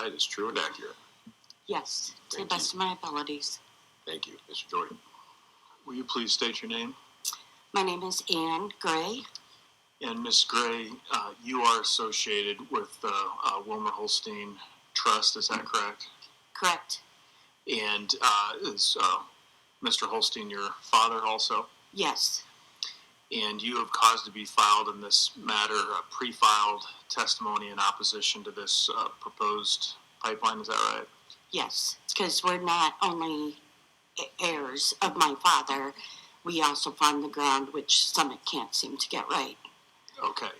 testified is true and accurate? Yes, to the best of my abilities. Thank you. Mr. Jorde. Will you please state your name? My name is Ann Gray. And Ms. Gray, you are associated with the Wilmer Holstein Trust, is that correct? Correct. And is Mr. Holstein your father also? Yes. And you have caused to be filed in this matter a pre-filed testimony in opposition to this proposed pipeline, is that right? Yes, because we're not only heirs of my father, we also farm the ground, which Summit can't seem to get right. Okay.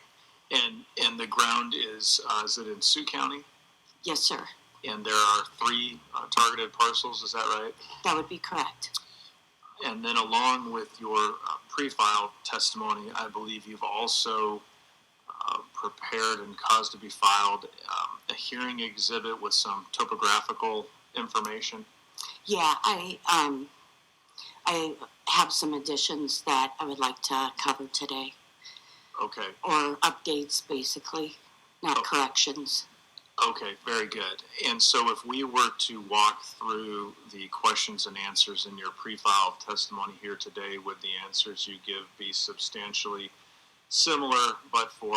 And the ground is it in Sioux County? Yes, sir. And there are 3 targeted parcels, is that right? That would be correct. And then along with your pre-filed testimony, I believe you've also prepared and caused to be filed a hearing exhibit with some topographical information. Yeah, I have some additions that I would like to cover today. Okay. Or updates, basically, not corrections. Okay, very good. And so if we were to walk through the questions and answers in your pre-filed testimony here today, would the answers you give be substantially similar, but for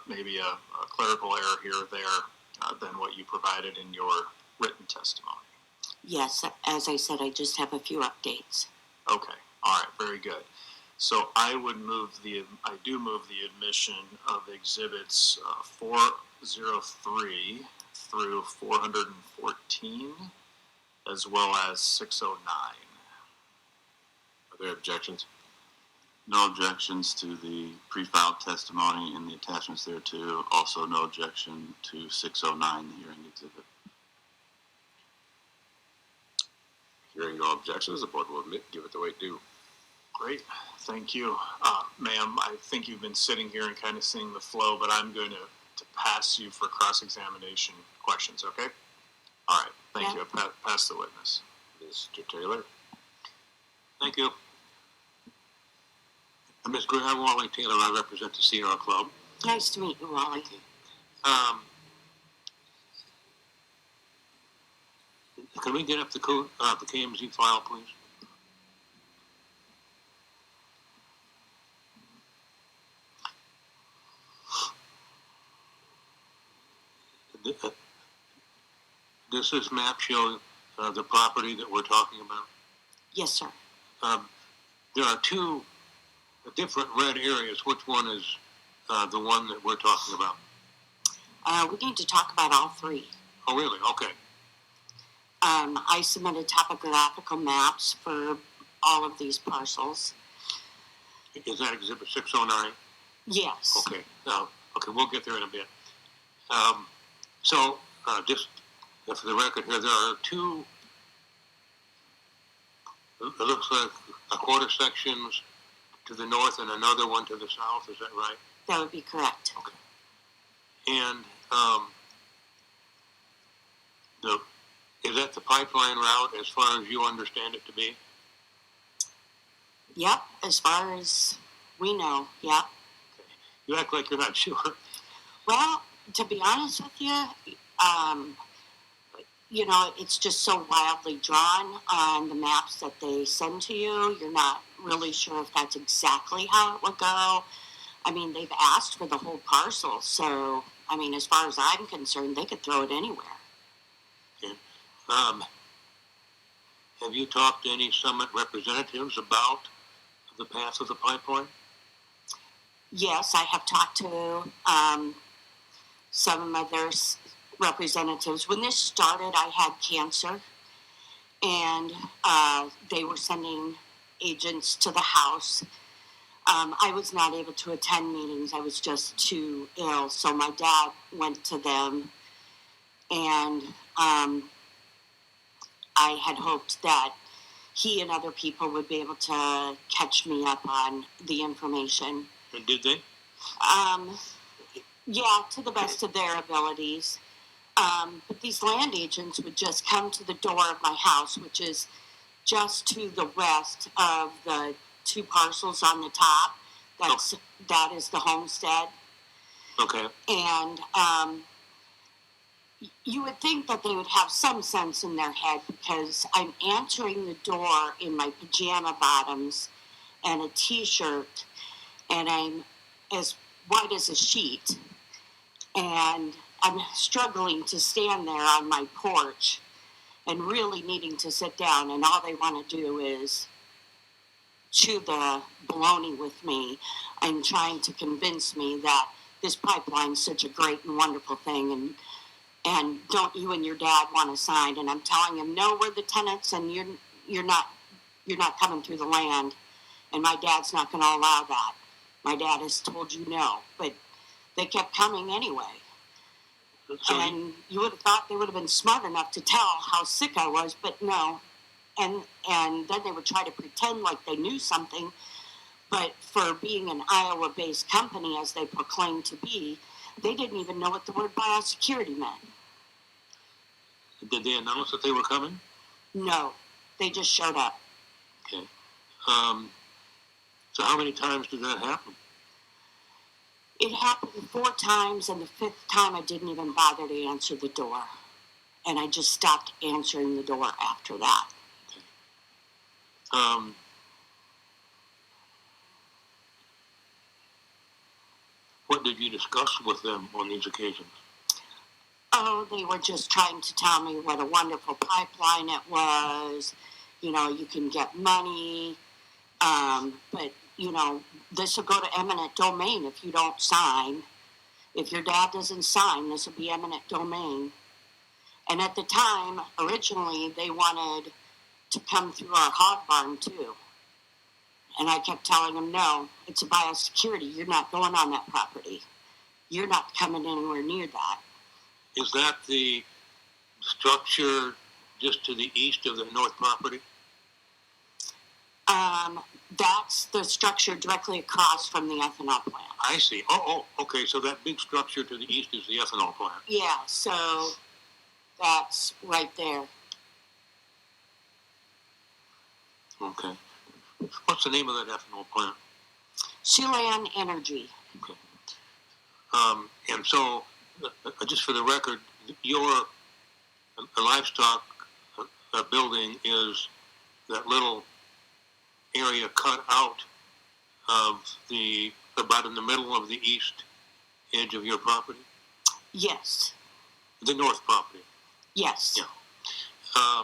maybe a clerical error here or there than what you provided in your written testimony? Yes, as I said, I just have a few updates. Okay, all right, very good. So I do move the admission of exhibits 403 through 414, as well as 609. Are there objections? No objections to the pre-filed testimony and the attachments thereto. Also, no objection to 609, the hearing exhibit. Hearing no objections, the board will give it the way due. Great, thank you. Ma'am, I think you've been sitting here and kind of seeing the flow, but I'm going to pass you for cross-examination questions, okay? All right, thank you. Pass the witness. Mr. Taylor. Thank you. Ms. Gray, I'm Wally Taylor. I represent the Sierra Club. Nice to meet you, Wally. Can we get up the KMZ file, please? Does this map show the property that we're talking about? Yes, sir. There are 2 different red areas. Which one is the one that we're talking about? We need to talk about all 3. Oh, really? Okay. I submitted topographical maps for all of these parcels. Is that Exhibit 609? Yes. Okay. Okay, we'll get there in a bit. Just for the record here, there are 2, it looks like a quarter sections to the north and another one to the south. Is that right? That would be correct. Okay. And is that the pipeline route as far as you understand it to be? Yep, as far as we know, yep. Okay. You act like you're not sure. Well, to be honest with you, it's just so wildly drawn on the maps that they send to you. You're not really sure if that's exactly how it would go. I mean, they've asked for the whole parcel, so, I mean, as far as I'm concerned, they could throw it anywhere. Okay. Have you talked to any Summit representatives about the path of the pipeline? Yes, I have talked to some of their representatives. When this started, I had cancer, and they were sending agents to the house. I was not able to attend meetings. I was just too ill, so my dad went to them, and I had hoped that he and other people would be able to catch me up on the information. And did they? Yeah, to the best of their abilities. But these land agents would just come to the door of my house, which is just to the west of the 2 parcels on the top. That is the homestead. Okay. And you would think that they would have some sense in their head, because I'm answering the door in my pajama bottoms and a t-shirt, and I'm as white as a sheet, and I'm struggling to stand there on my porch and really needing to sit down, and all they want to do is chew the baloney with me and trying to convince me that this pipeline's such a great and wonderful thing, and don't you and your dad want to sign? And I'm telling him, no, we're the tenants, and you're not coming through the land, and my dad's not going to allow that. My dad has told you no, but they kept coming anyway. And you would have thought they would have been smart enough to tell how sick I was, but no. And then they would try to pretend like they knew something, but for being an Iowa-based company, as they proclaimed to be, they didn't even know what the word biosecurity meant. Did they announce that they were coming? No, they just showed up. Okay. So how many times did that happen? It happened 4 times, and the 5th time I didn't even bother to answer the door. And I just stopped answering the door after that. Okay. What did you discuss with them on these occasions? Oh, they were just trying to tell me what a wonderful pipeline it was. You know, you can get money, but, you know, this will go to eminent domain if you don't sign. If your dad doesn't sign, this will be eminent domain. And at the time, originally, they wanted to come through our hog barn, too. And I kept telling them, no, it's a biosecurity. You're not going on that property. You're not coming anywhere near that. Is that the structure just to the east of the north property? That's the structure directly across from the ethanol plant. I see. Oh, okay. So that big structure to the east is the ethanol plant. Yeah, so that's right there. Okay. What's the name of that ethanol plant? Siouxland Energy. Okay. And so, just for the record, your livestock building is that little area cut out of about in the middle of the east edge of your property? Yes. The north property? Yes. Yeah.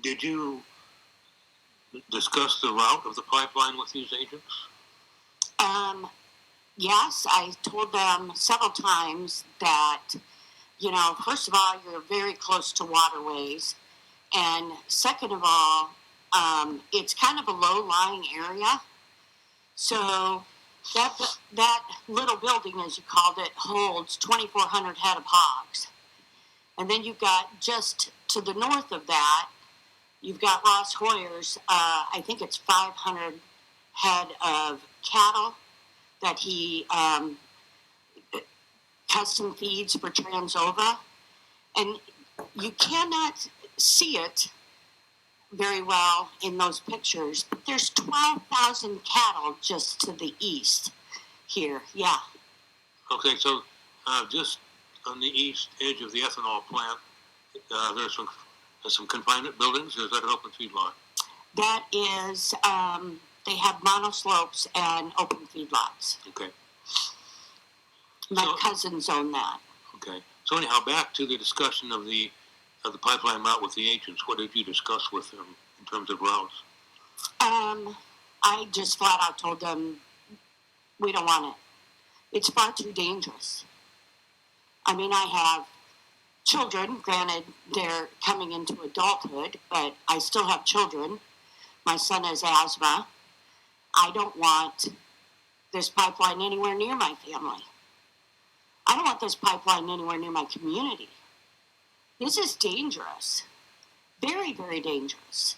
Did you discuss the route of the pipeline with these agents? Yes, I told them several times that, you know, first of all, you're very close to waterways, and second of all, it's kind of a low-lying area. So that little building, as you called it, holds 2,400 head of hogs. And then you've got just to the north of that, you've got Ross Hoyer's, I think it's 500 head of cattle that he custom feeds for Transova. And you cannot see it very well in those pictures, but there's 12,000 cattle just to the east here. Yeah. Okay, so just on the east edge of the ethanol plant, there's some confinement buildings, or is that an open feedlot? That is, they have monoslopes and open feedlots. Okay. My cousins own that. Okay. So anyhow, back to the discussion of the pipeline route with the agents. What did you discuss with them in terms of routes? I just flat out told them, we don't want it. It's far too dangerous. I mean, I have children. Granted, they're coming into adulthood, but I still have children. My son has asthma. I don't want this pipeline anywhere near my family. I don't want this pipeline anywhere near my community. This is dangerous. Very, very dangerous.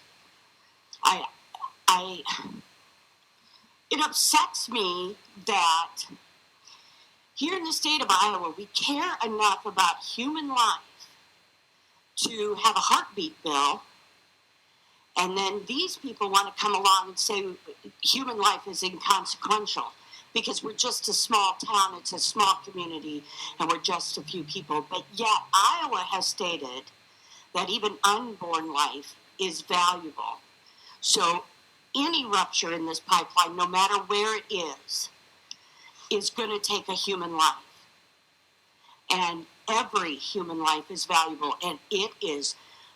It upsets me that here in the state of Iowa, we care enough about human life to have a heartbeat bill, and then these people want to come along and say human life is inconsequential. because we're just a small town, it's a small community, and we're just a few people. But yet, Iowa has stated that even unborn life is valuable. So any rupture in this pipeline, no matter where it is going to take a human life. And every human life is valuable, and it is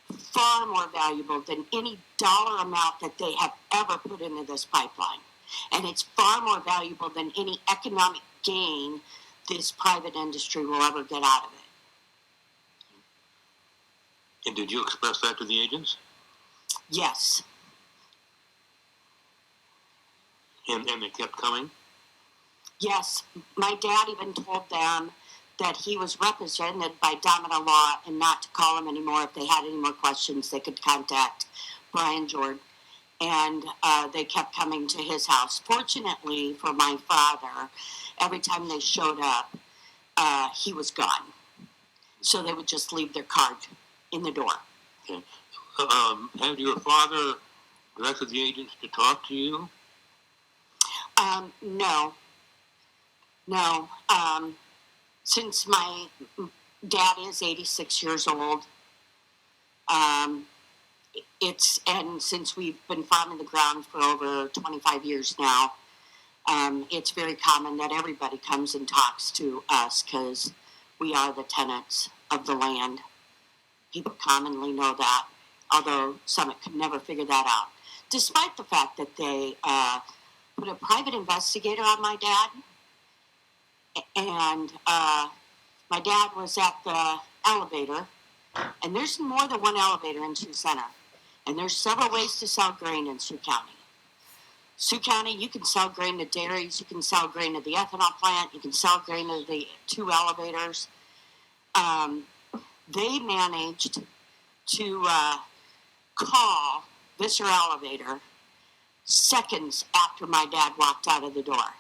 far more valuable than any dollar amount that they have ever put into this pipeline. And it's far more valuable than any economic gain this private industry will ever get out of it. And did you express that to the agents? Yes. And they kept coming? Yes. My dad even told them that he was represented by Domino Law and not to call him anymore. If they had any more questions, they could contact Brian Jorde. And they kept coming to his house. Fortunately for my father, every time they showed up, he was gone. So they would just leave their card in the door. Okay. Have your father directed the agents to talk to you? No. Since my dad is 86 years old, and since we've been farming the ground for over 25 years now, it's very common that everybody comes and talks to us because we are the tenants of the land. People commonly know that, although some could never figure that out. Despite the fact that they put a private investigator on my dad, and my dad was at the elevator, and there's more than one elevator in Sioux Center, and there's several ways to sell grain in Sioux County. Sioux County, you can sell grain to dairies, you can sell grain to the ethanol plant, you can sell grain to the 2 elevators. They managed to call Visser Elevator seconds after my dad walked out of the door.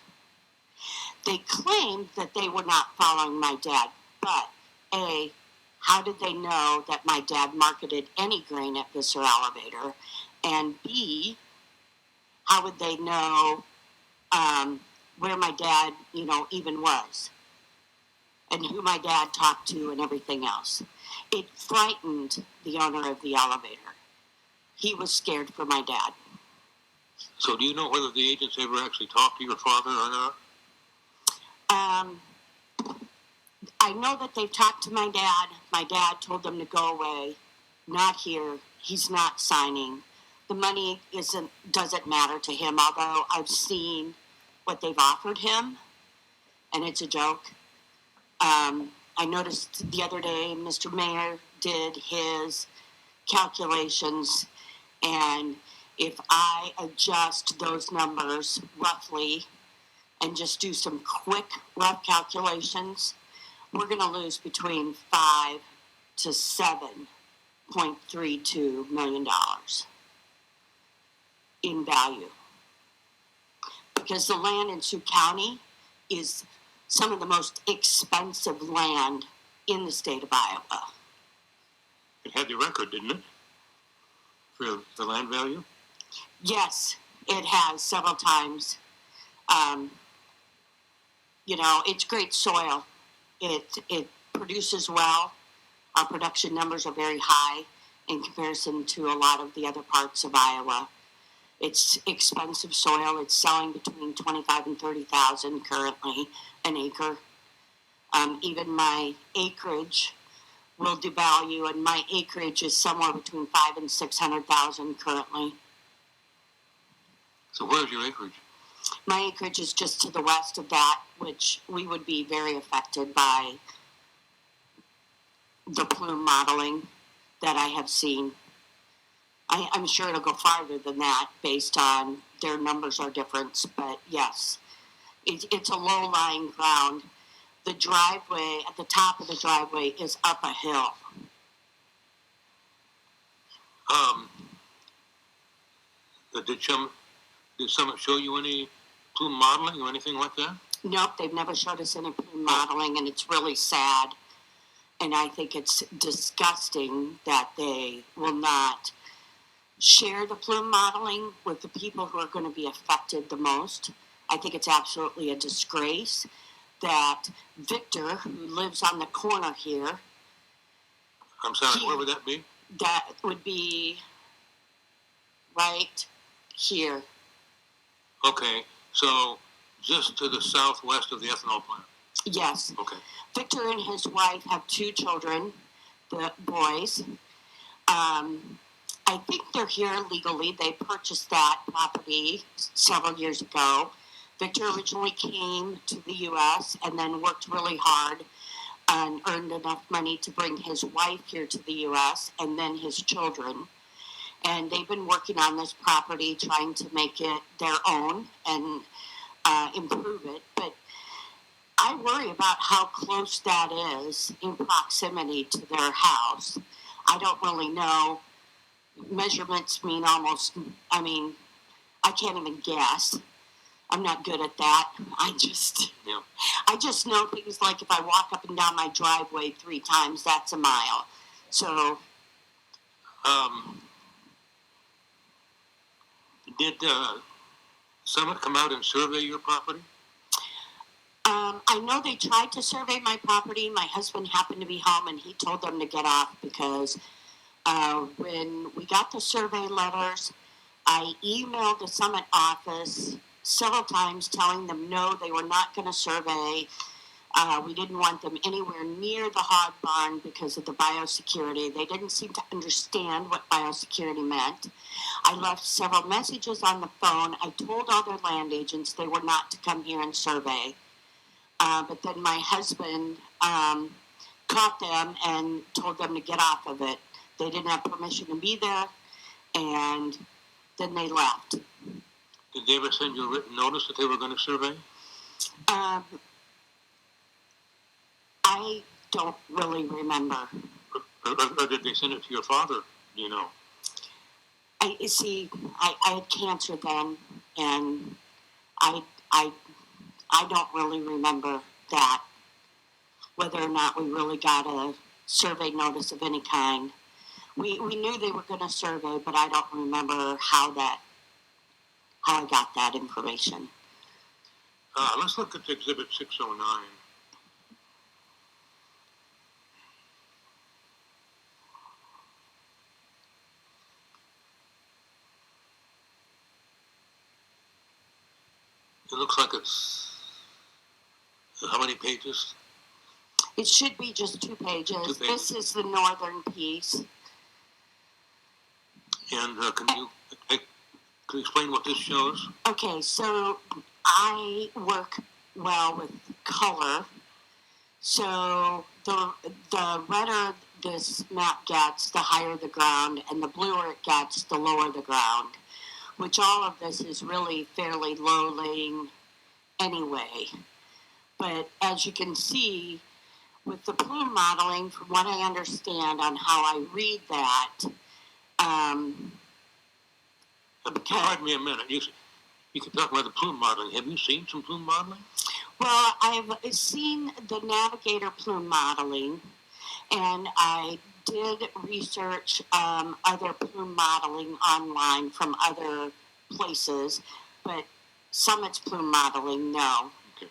They claimed that they were not following my dad, but A, how did they know that my dad marketed any grain at Visser Elevator? And B, how would they know where my dad, even was? And who my dad talked to and everything else. It frightened the owner of the elevator. He was scared for my dad. So do you know whether the agents ever actually talked to your father or not? I know that they've talked to my dad. My dad told them to go away. Not here. He's not signing. The money doesn't matter to him, although I've seen what they've offered him, and it's a joke. I noticed the other day Mr. Mayor did his calculations, and if I adjust those numbers roughly and just do some quick rough calculations, we're going to lose between $5 to $7.32 million in value. Because the land in Sioux County is some of the most expensive land in the state of Iowa. It had the record, didn't it? For the land value? Yes, it has several times. It's great soil. It produces well. Our production numbers are very high in comparison to a lot of the other parts of Iowa. It's expensive soil. It's selling between $25,000 and $30,000 currently an acre. Even my acreage will devalue, and my acreage is somewhere between $500,000 and $600,000 currently. So where's your acreage? My acreage is just to the west of that, which we would be very affected by the plume modeling that I have seen. I'm sure it'll go farther than that based on their numbers are different, but yes, it's a low-lying ground. The driveway, at the top of the driveway, is up a hill. Did someone show you any plume modeling or anything like that? Nope, they've never showed us any plume modeling, and it's really sad. And I think it's disgusting that they will not share the plume modeling with the people who are going to be affected the most, I think it's absolutely a disgrace that Victor, who lives on the corner here, I'm sorry, where would that be? that would be right here. Okay, so just to the southwest of the ethanol plant. Yes. Okay. Victor and his wife have 2 children, the boys. I think they're here legally. They purchased that property several years ago. Victor originally came to the U.S. and then worked really hard and earned enough money to bring his wife here to the U.S. and then his children. And they've been working on this property, trying to make it their own and improve it. But I worry about how close that is in proximity to their house. I don't really know. Measurements mean I can't even guess. I'm not good at that. I just know things like if I walk up and down my driveway 3 times, that's a mile. So, did Summit come out and survey your property? I know they tried to survey my property. My husband happened to be home and he told them to get off because when we got the survey letters, I emailed the Summit office several times telling them no, they were not going to survey. We didn't want them anywhere near the hog barn because of the biosecurity. They didn't seem to understand what biosecurity meant. I left several messages on the phone. I told all their land agents they were not to come here and survey. But then my husband caught them and told them to get off of it. They didn't have permission to be there, and then they left. Did they ever send you a written notice that they were going to survey? I don't really remember. Or did they send it to your father? Do you know? I had cancer then, and I don't really remember that, whether or not we really got a survey notice of any kind. We knew they were going to survey, but I don't remember how I got that information. Let's look at Exhibit 609. It looks like it's how many pages? It should be just 2 pages. 2 pages. This is the northern piece. And can you explain what this shows? Okay, so I work well with color. So the redder this map gets, the higher the ground, and the bluer it gets, the lower the ground. Which all of this is really fairly low-laying anyway. But as you can see, with the plume modeling, from what I understand on how I read that, Pardon me a minute. You can talk about the plume modeling. Have you seen some plume modeling? well, I've seen the Navigator plume modeling, and I did research other plume modeling online from other places, but Summit's plume modeling, no. Okay.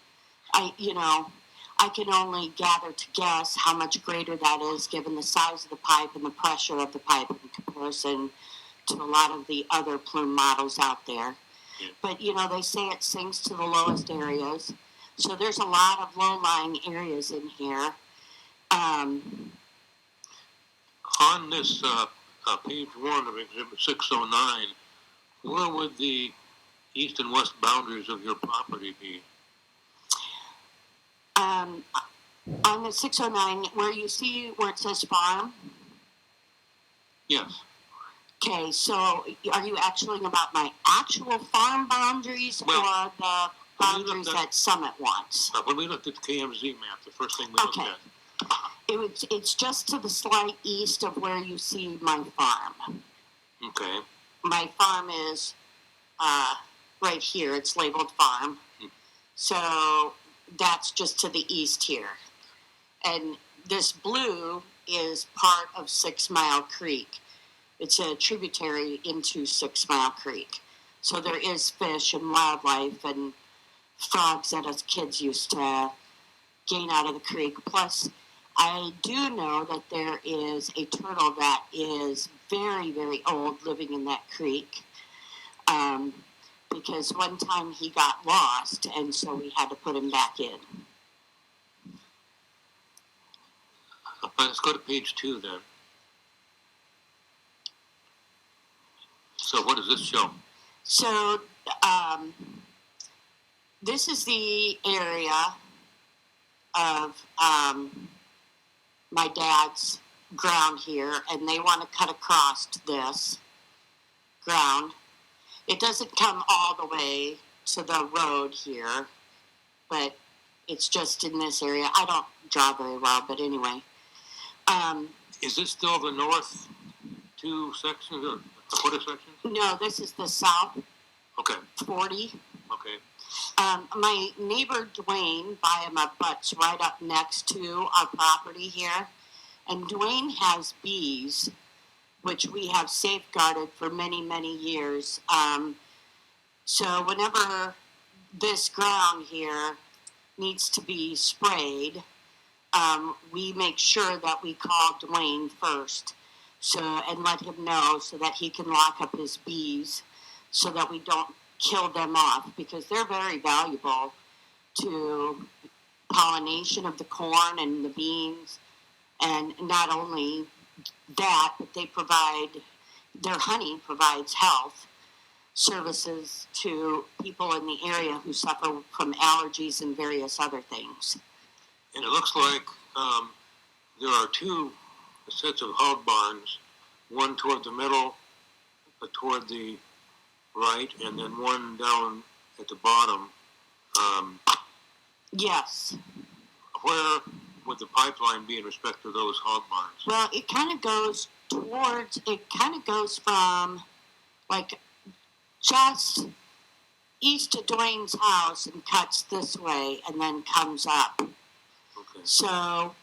I can only gather to guess how much greater that is given the size of the pipe and the pressure of the pipe in comparison to a lot of the other plume models out there. Yeah. But, they say it sinks to the lowest areas. So there's a lot of low-lying areas in here. On this page 1 of Exhibit 609, where would the east and west boundaries of your property be? On the 609, where it says farm? Yes. Okay, so are you asking about my actual farm boundaries or the boundaries that Summit wants? When we looked at the KMZ map, the first thing we looked at. It's just to the slight east of where you see my farm. Okay. My farm is right here. It's labeled farm. So that's just to the east here. And this blue is part of 6 Mile Creek. It's a tributary into 6 Mile Creek. So there is fish and wildlife and frogs that us kids used to gain out of the creek. Plus, I do know that there is a turtle that is very, very old living in that creek. Because one time he got lost, and so we had to put him back in. Let's go to page 2 then. So what does this show? So, this is the area of my dad's ground here, and they want to cut across this ground. It doesn't come all the way to the road here, but it's just in this area. I don't draw very well, but anyway. Is this still the north 2 sections or a quarter section? No, this is the south Okay, 40. okay. My neighbor Dwayne, by him abuts right up next to our property here, and Dwayne has bees, which we have safeguarded for many, many years. So whenever this ground here needs to be sprayed, we make sure that we call Dwayne first, and let him know so that he can lock up his bees, so that we don't kill them off, because they're very valuable to pollination of the corn and the beans. And not only that, but their honey provides health services to people in the area who suffer from allergies and various other things. And it looks like there are 2 sets of hog barns, one toward the middle, toward the right, and then one down at the bottom. Yes. Where would the pipeline be in respect to those hog barns? Well, it kind of goes from like just east of Dwayne's house and cuts this way and then comes up. Okay. So,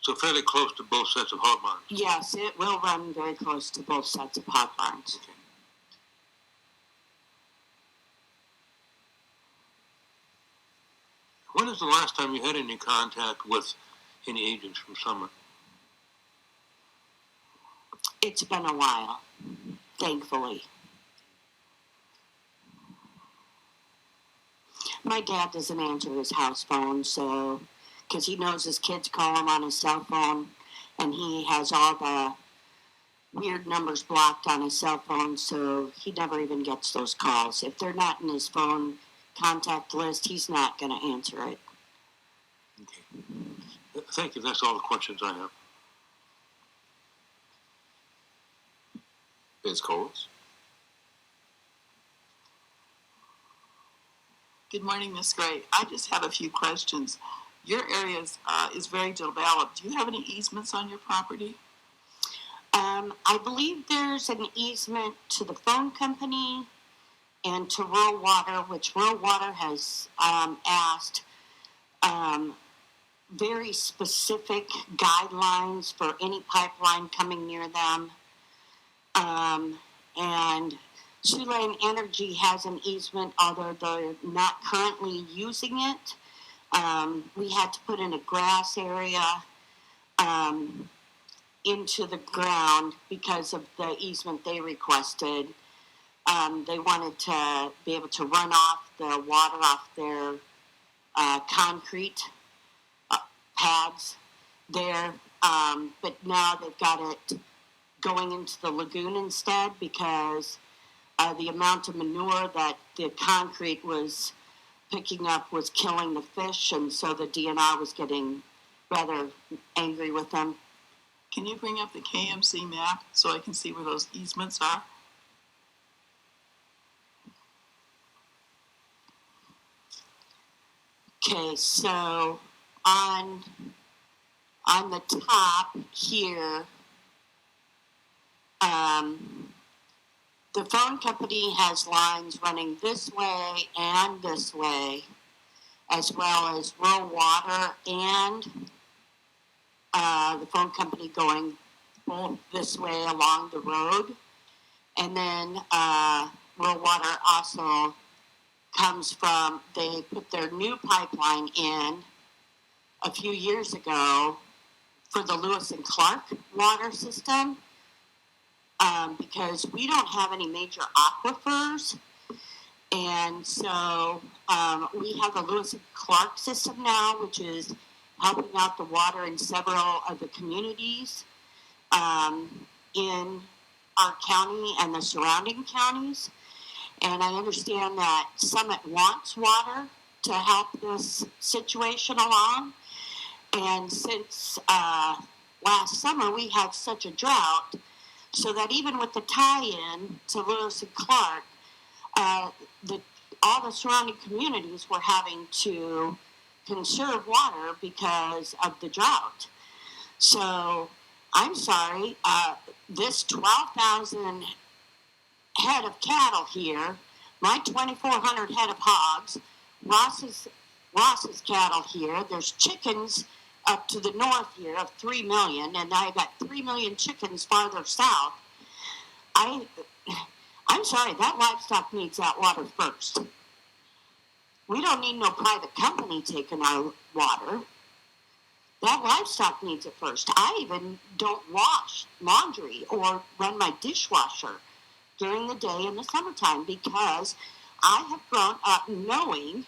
So fairly close to both sets of hog barns. yes, it will run very close to both sets of hog barns. Okay. When is the last time you had any contact with any agents from Summit? It's been a while, thankfully. My dad doesn't answer his house phone, so, because he knows his kids call him on his cell phone, and he has all the weird numbers blocked on his cell phone, so he never even gets those calls. If they're not in his phone contact list, he's not going to answer it. Okay. Thank you. That's all the questions I have. Ms. Coles? Good morning, Ms. Gray. I just have a few questions. Your area is very developed. Do you have any easements on your property? I believe there's an easement to the phone company and to rural water, which rural water has asked very specific guidelines for any pipeline coming near them. And Siouxland Energy has an easement, although they're not currently using it. We had to put in a grass area into the ground because of the easement they requested. They wanted to be able to run off the water off their concrete pads there, but now they've got it going into the lagoon instead, because the amount of manure that the concrete was picking up was killing the fish, and so the DNR was getting rather angry with them. Can you bring up the KMC map so I can see where those easements are? Okay, so on the top here, the phone company has lines running this way and this way, as well as rural water and the phone company going both this way along the road. And then rural water also comes from, they put their new pipeline in a few years ago for the Lewis and Clark water system, because we don't have any major aquifers. And so we have the Lewis and Clark system now, which is helping out the water in several of the communities in our county and the surrounding counties. And I understand that Summit wants water to help this situation along. And since last summer, we had such a drought, so that even with the tie-in to Lewis and Clark, all the surrounding communities were having to conserve water because of the drought. So I'm sorry, this 12,000 head of cattle here, my 2,400 head of hogs, Ross's cattle here, there's chickens up to the north here of 3 million, and I got 3 million chickens farther south. I'm sorry, that livestock needs that water first. We don't need no private company taking our water. That livestock needs it first. I even don't wash laundry or run my dishwasher during the day in the summertime, because I have grown up knowing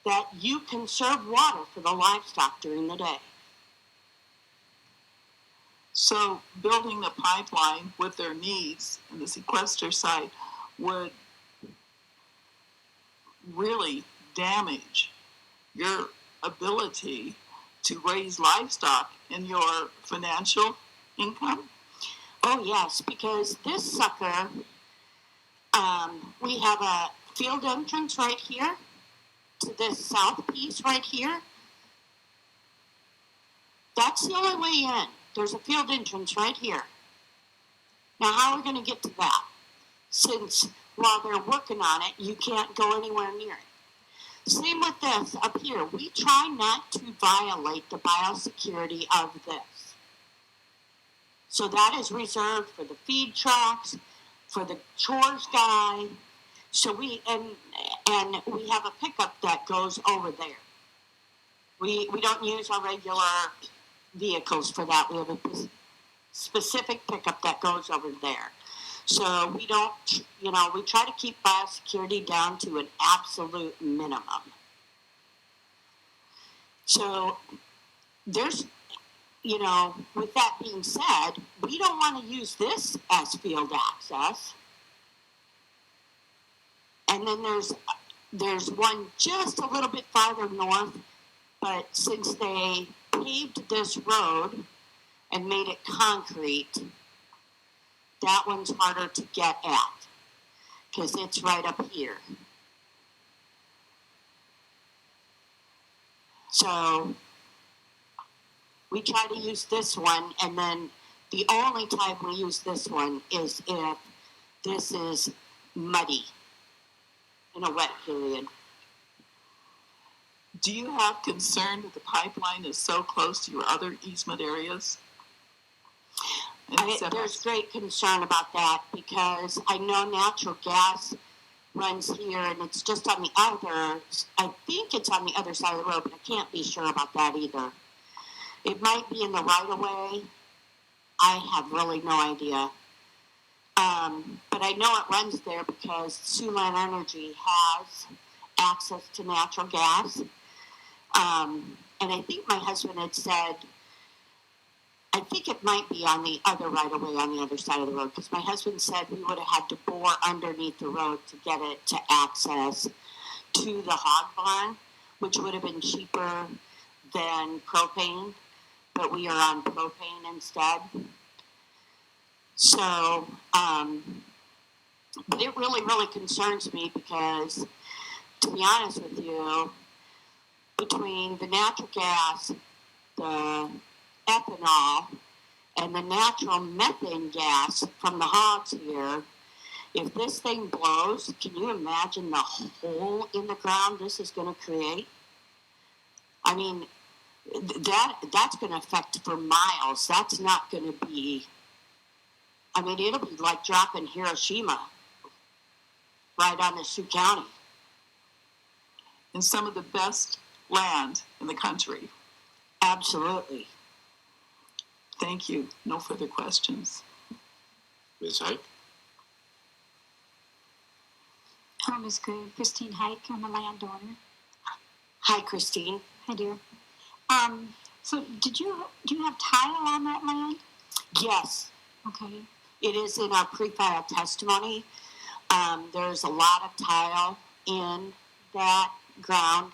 that you conserve water for the livestock during the day. So building the pipeline with their needs and the sequester site would really damage your ability to raise livestock in your financial income? Oh yes, because this sucker, we have a field entrance right here to this south piece right here. That's the only way in. There's a field entrance right here. Now, how are we going to get to that? Since while they're working on it, you can't go anywhere near it. Same with this up here. We try not to violate the biosecurity of this. So that is reserved for the feed trucks, for the chores guy. So we have a pickup that goes over there. We don't use our regular vehicles for that. We have a specific pickup that goes over there. So we don't, we try to keep biosecurity down to an absolute minimum. So there's, with that being said, we don't want to use this as field access. And then there's one just a little bit farther north, but since they paved this road and made it concrete, that one's harder to get at because it's right up here. So we try to use this one, and then the only time we use this one is if this is muddy in a wet period. Do you have concern that the pipeline is so close to your other easement areas? There's great concern about that because I know natural gas runs here, and it's just on the other, I think it's on the other side of the road, but I can't be sure about that either. It might be in the right-of-way. I have really no idea. But I know it runs there because Siouxland Energy has access to natural gas. And I think my husband had said, I think it might be on the other right-of-way on the other side of the road, because my husband said we would have had to bore underneath the road to get it to access to the hog barn, which would have been cheaper than propane, but we are on propane instead. So, but it really, really concerns me because, to be honest with you, between the natural gas, the ethanol, and the natural methane gas from the hogs here, if this thing blows, can you imagine the hole in the ground this is going to create? I mean, that's going to affect for miles. That's not going to be, I mean, it'll be like dropping Hiroshima. right on the Sioux County. And some of the best land in the country. Absolutely. Thank you. No further questions. Ms. Hike? Home is good. Christine Hike, I'm a landowner. Hi, Christine. Hi, dear. So do you have tile on that land? Yes, Okay. it is in our pre-file testimony. There's a lot of tile in that ground.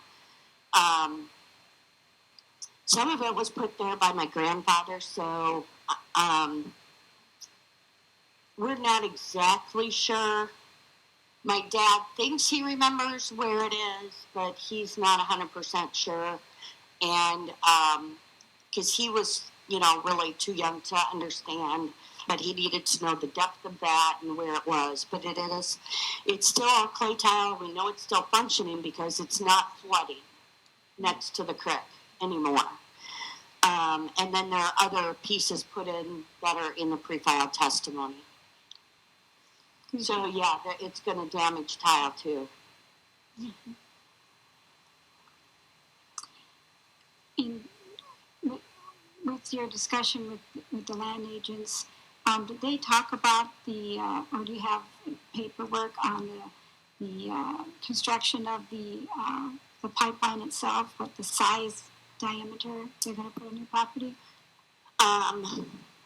Some of it was put there by my grandfather, so we're not exactly sure. My dad thinks he remembers where it is, but he's not 100% sure. And because he was, really too young to understand, but he needed to know the depth of that and where it was. But it's still all clay tile. We know it's still functioning because it's not flooding next to the creek anymore. And then there are other pieces put in that are in the pre-file testimony. So yeah, it's going to damage tile too. Mm-hmm. In, with your discussion with the land agents, did they talk about or do you have paperwork on the construction of the pipeline itself, what the size, diameter they're going to put on your property?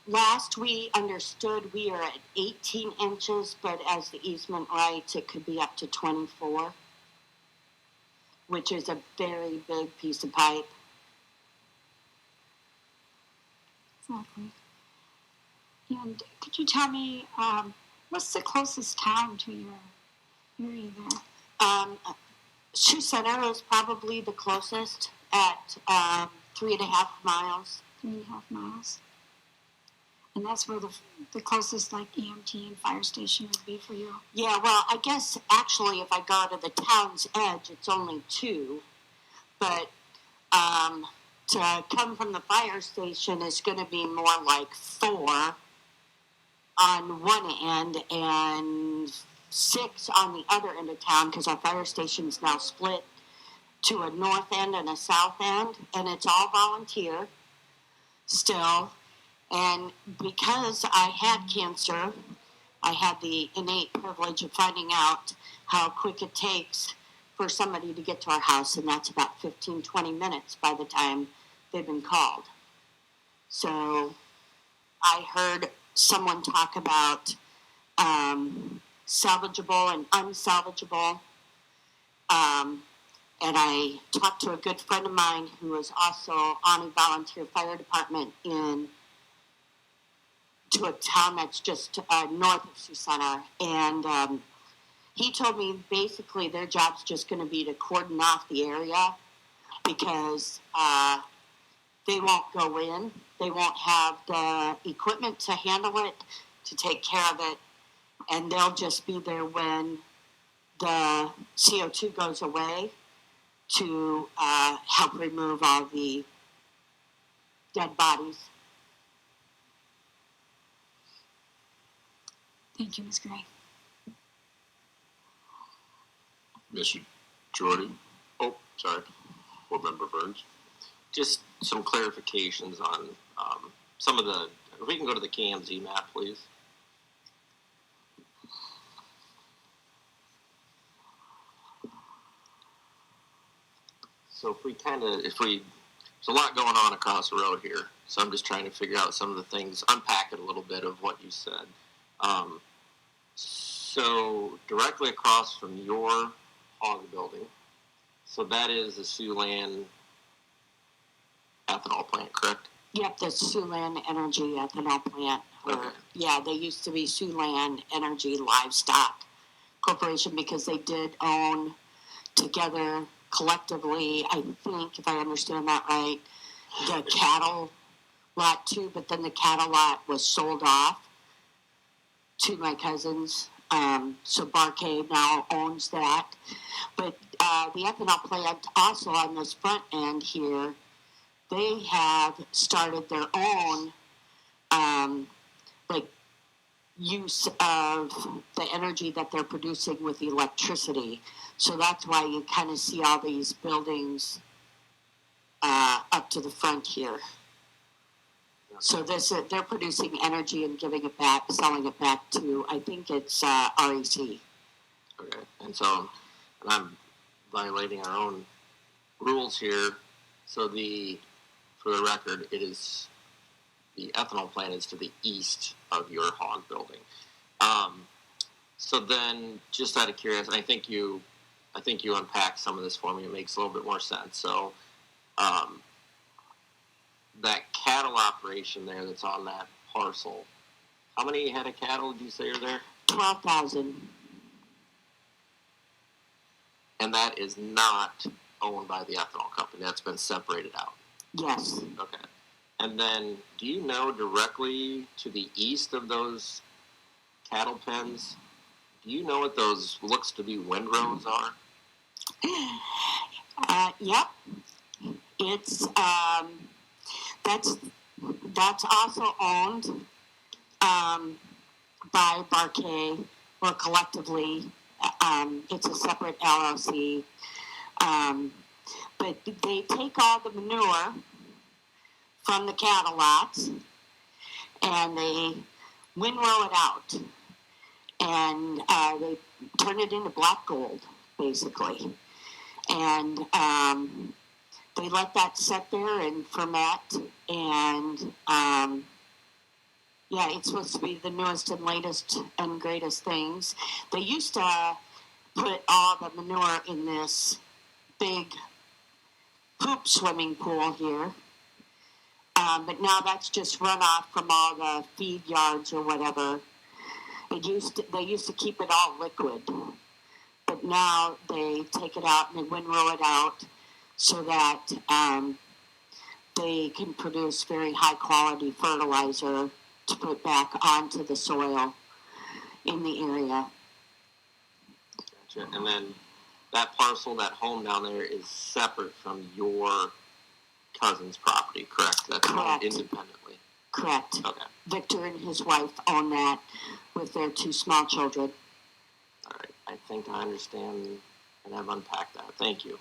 Last we understood we are at 18 inches, but as the easement writes, it could be up to 24, which is a very big piece of pipe. Exactly. And could you tell me what's the closest town to your area there? Sioux Center is probably the closest at 3.5 miles. 3.5 miles. And that's where the closest, like, EMT and fire station would be for you? Yeah, well, I guess actually if I go to the town's edge, it's only 2. But to come from the fire station is going to be more like 4 on one end and 6 on the other end of town, because our fire station's now split to a north end and a south end, and it's all volunteer still. And because I had cancer, I had the innate privilege of finding out how quick it takes for somebody to get to our house, and that's about 15-20 minutes by the time they've been called. So I heard someone talk about salvageable and unsalvageable, and I talked to a good friend of mine who was also on a volunteer fire department to a town that's just north of Sioux Center, and he told me basically their job's just going to be to cordon off the area because they won't go in. They won't have the equipment to handle it, to take care of it, and they'll just be there when the CO2 goes away to help remove all the dead bodies. Thank you, Ms. Gray. Mr. Jorde? Oh, sorry. Board Member Burns? Just some clarifications on some of the, if we can go to the KMZ map, please. So there's a lot going on across the road here. So I'm just trying to figure out some of the things, unpack it a little bit of what you said. So directly across from your hog building, so that is the Siouxland ethanol plant, correct? Yep, the Siouxland Energy ethanol plant. Okay. Yeah, they used to be Siouxland Energy Livestock Corporation because they did own together collectively, I think, if I understand that right, the cattle lot too, but then the cattle lot was sold off to my cousins. So Barcade now owns that. But the ethanol plant also on this front end here, they have started their own, like use of the energy that they're producing with the electricity. So that's why you kind of see all these buildings up to the front here. So they're producing energy and giving it back, selling it back to, I think it's REC. Okay, and so, and I'm violating our own rules here. So for the record, it is, the ethanol plant is to the east of your hog building. So then, just out of curiosity, I think you unpacked some of this for me. It makes a little bit more sense. So, that cattle operation there that's on that parcel, how many head of cattle did you say are there? 12,000. And that is not owned by the ethanol company. That's been separated out. Yes. Okay. And then, do you know directly to the east of those cattle pens, do you know what those looks to be windrows are? Yep. It's that's also owned by Barquet, or collectively. It's a separate LLC. But they take all the manure from the cattle lots and they windrow it out, and they turn it into black gold, basically. And they let that sit there and ferment, and yeah, it's supposed to be the newest and latest and greatest things. They used to put all the manure in this big hoop swimming pool here, but now that's just runoff from all the feed yards or whatever. They used to keep it all liquid, but now they take it out and they windrow it out so that they can produce very high quality fertilizer to put back onto the soil in the area. Gotcha. And then that parcel, that home down there is separate from your cousin's property, correct? That's owned Correct. independently. Correct. Okay. Victor and his wife own that with their 2 small children. All right. I think I understand and I've unpacked that. Thank you.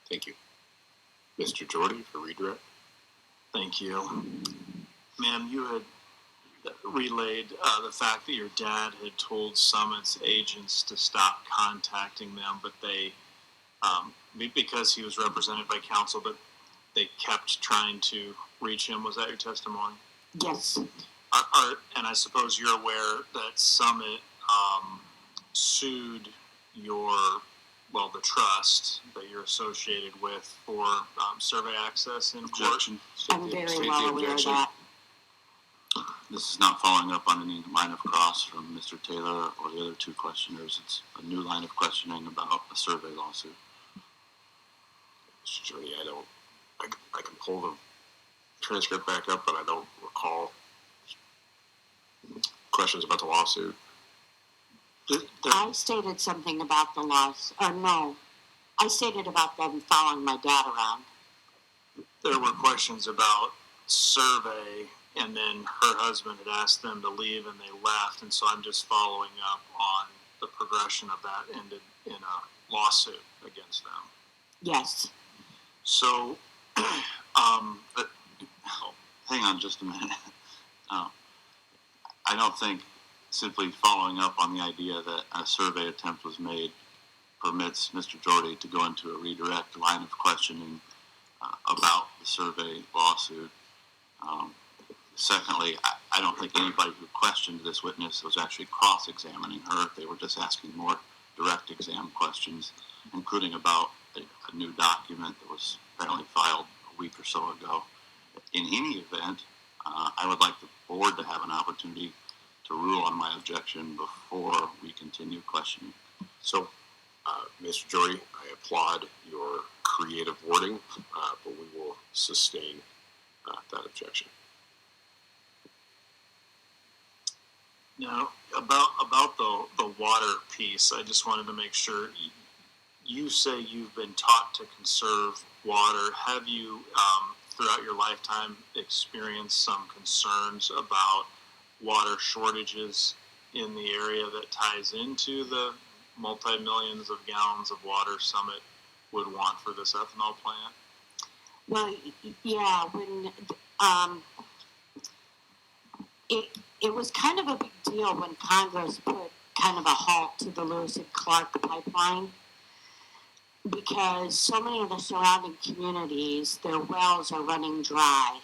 Thank you. Mr. Jorde for redirect. Thank you. Ma'am, you had relayed the fact that your dad had told Summit's agents to stop contacting them, but they, because he was represented by counsel, but they kept trying to reach him. Was that your testimony? Yes. And I suppose you're aware that Summit sued the trust that you're associated with for survey access in court. Objection. I'm very well aware of that. This is not following up on any line of cross from Mr. Taylor or the other 2 questioners. It's a new line of questioning about a survey lawsuit. Mr. Jorde, I can pull the transcript back up, but I don't recall questions about the lawsuit. I stated something about the loss, or no, I stated about them following my dad around. There were questions about survey, and then her husband had asked them to leave and they left, and so I'm just following up on the progression of that ended in a lawsuit against them. Yes. So, Hang on just a minute. I don't think simply following up on the idea that a survey attempt was made permits Mr. Jorde to go into a redirect line of questioning about the survey lawsuit. Secondly, I don't think anybody who questioned this witness was actually cross-examining her. They were just asking more direct exam questions, including about a new document that was apparently filed a week or so ago. In any event, I would like the board to have an opportunity to rule on my objection before we continue questioning. So, Mr. Jorde, I applaud your creative wording, but we will sustain that objection. now about the water piece, I just wanted to make sure. You say you've been taught to conserve water. Have you throughout your lifetime experienced some concerns about water shortages in the area that ties into the multi-millions of gallons of water Summit would want for this ethanol plant? Well, yeah, when it was kind of a big deal when Congress put kind of a halt to the Lewis and Clark pipeline, because so many of the surrounding communities, their wells are running dry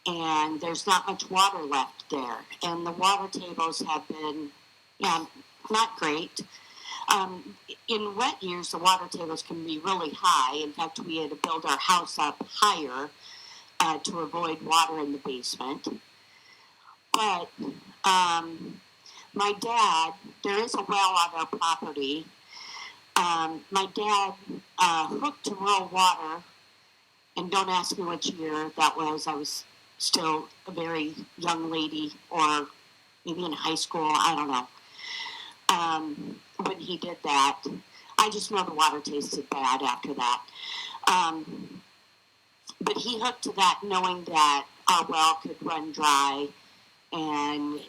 and there's not much water left there. And the water tables have been, not great. In wet years, the water tables can be really high. In fact, we had to build our house up higher to avoid water in the basement. But my dad, there is a well on our property. My dad hooked to rural water, and don't ask me which year that was. I was still a very young lady, or maybe in high school, I don't know. When he did that, I just know the water tasted bad after that. But he hooked to that knowing that our well could run dry and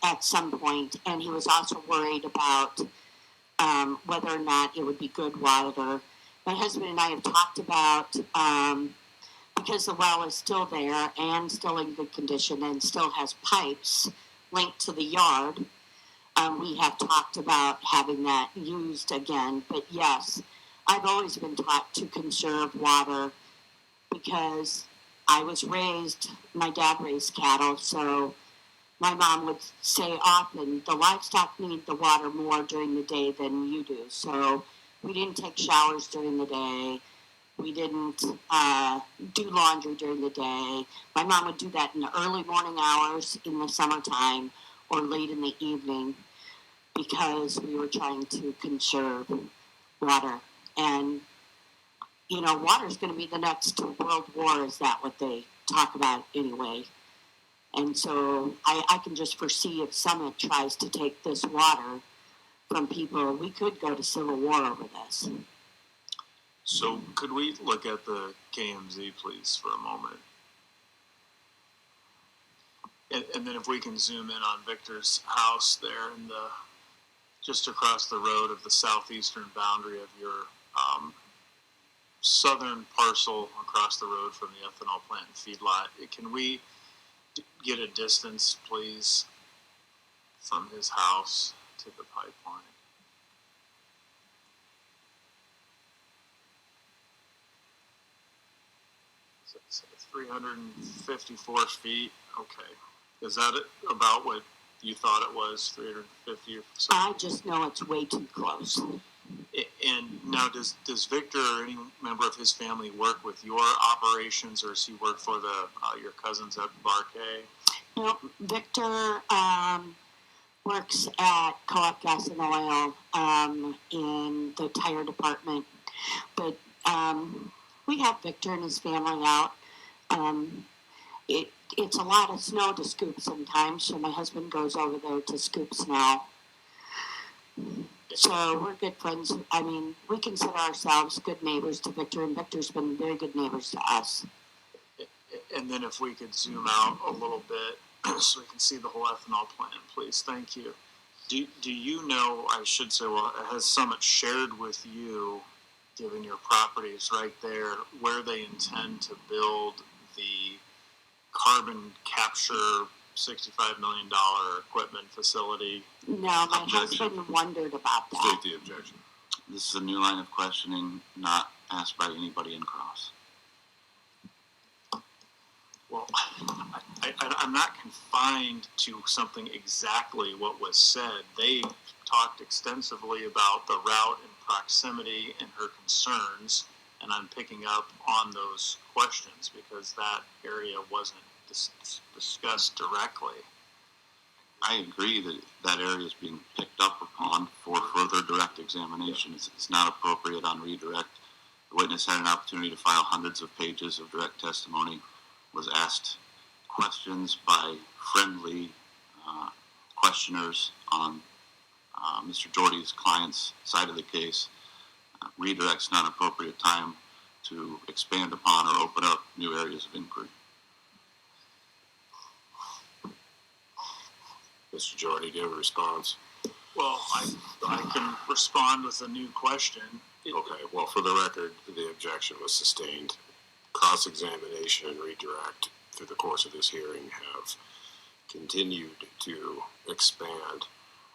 at some point, and he was also worried about whether or not it would be good water. My husband and I have talked about, because the well is still there and still in good condition and still has pipes linked to the yard, we have talked about having that used again. But yes, I've always been taught to conserve water because my dad raised cattle, so my mom would say often, the livestock need the water more during the day than you do. So we didn't take showers during the day. We didn't do laundry during the day. My mom would do that in the early morning hours in the summertime or late in the evening because we were trying to conserve water. And, water is going to be the next world war. Is that what they talk about anyway? And so I can just foresee if Summit tries to take this water from people, we could go to civil war over this. So could we look at the KMZ, please, for a moment? And then if we can zoom in on Victor's house there in just across the road of the southeastern boundary of your southern parcel across the road from the ethanol plant and feedlot. Can we get a distance, please, from his house to the pipeline? Is it 354 feet? Okay. Is that about what you thought it was, 350 or something? I just know it's way too close. And now, does Victor or any member of his family work with your operations, or does he work for your cousins at Barkay? No, Victor works at Co-op Gas and Oil in the tire department. But we have Victor and his family out. It's a lot of snow to scoop sometimes, so my husband goes over there to scoop snow. So we're good friends. I mean, we consider ourselves good neighbors to Victor, and Victor's been very good neighbors to us. And then if we could zoom out a little bit so we can see the whole ethanol plant, please. Thank you. Do you know, I should say, has Summit shared with you, given your properties right there, where they intend to build the carbon capture $65 million equipment facility? No, my husband wondered about that. State the objection. This is a new line of questioning not asked by anybody in Cross. Well, I'm not confined to something exactly what was said. They talked extensively about the route and proximity and her concerns, and I'm picking up on those questions because that area wasn't discussed directly. I agree that that area is being picked up upon for further direct examination. It's not appropriate on redirect. The witness had an opportunity to file hundreds of pages of direct testimony, was asked questions by friendly questioners on Mr. Jorde's client's side of the case. Redirect's not an appropriate time to expand upon or open up new areas of inquiry. Mr. Jorde, do you have a response? Well, I can respond with a new question. Okay, well, for the record, the objection was sustained. Cross-examination and redirect through the course of this hearing have continued to expand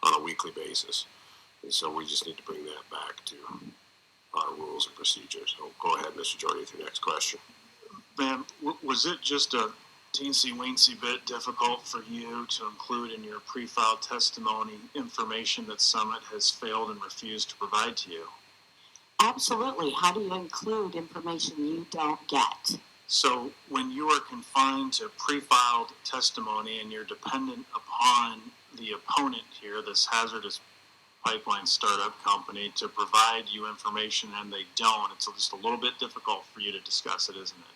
on a weekly basis. And so we just need to bring that back to our rules and procedures. So go ahead, Mr. Jorde, with your next question. Ma'am, was it just a teensy-weensy bit difficult for you to include in your pre-filed testimony information that Summit has failed and refused to provide to you? Absolutely. How do you include information you don't get? So when you are confined to pre-filed testimony and you're dependent upon the opponent here, this hazardous pipeline startup company, to provide you information and they don't, it's just a little bit difficult for you to discuss it, isn't it?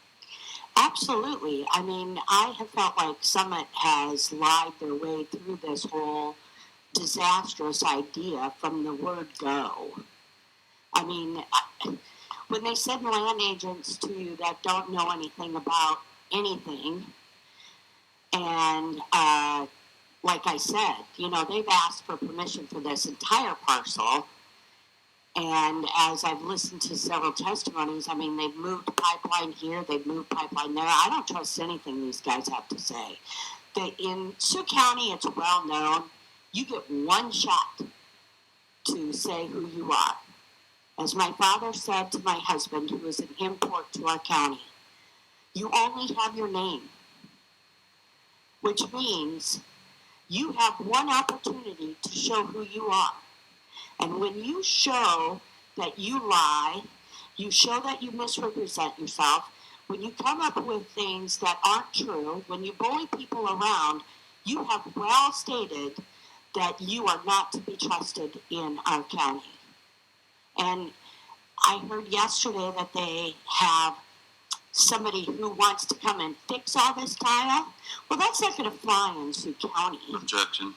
Absolutely. I mean, I have felt like Summit has lied their way through this whole disastrous idea from the word go. I mean, when they send land agents to you that don't know anything about anything, and like I said, you know, they've asked for permission for this entire parcel. And as I've listened to several testimonies, I mean, they've moved pipeline here, they've moved pipeline there. I don't trust anything these guys have to say. In Sioux County, it's well known, you get one shot to say who you are. As my father said to my husband, who is an import to our county, you only have your name, which means you have one opportunity to show who you are. And when you show that you lie, you show that you misrepresent yourself, when you come up with things that aren't true, when you bully people around, you have well stated that you are not to be trusted in our county. And I heard yesterday that they have somebody who wants to come and fix all this tile. Well, that's not going to fly in Sioux County. Objection.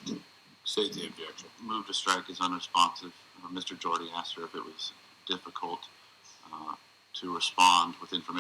State the objection. Move to strike is unresponsive. Mr. Jorde asked her if it was difficult to respond with information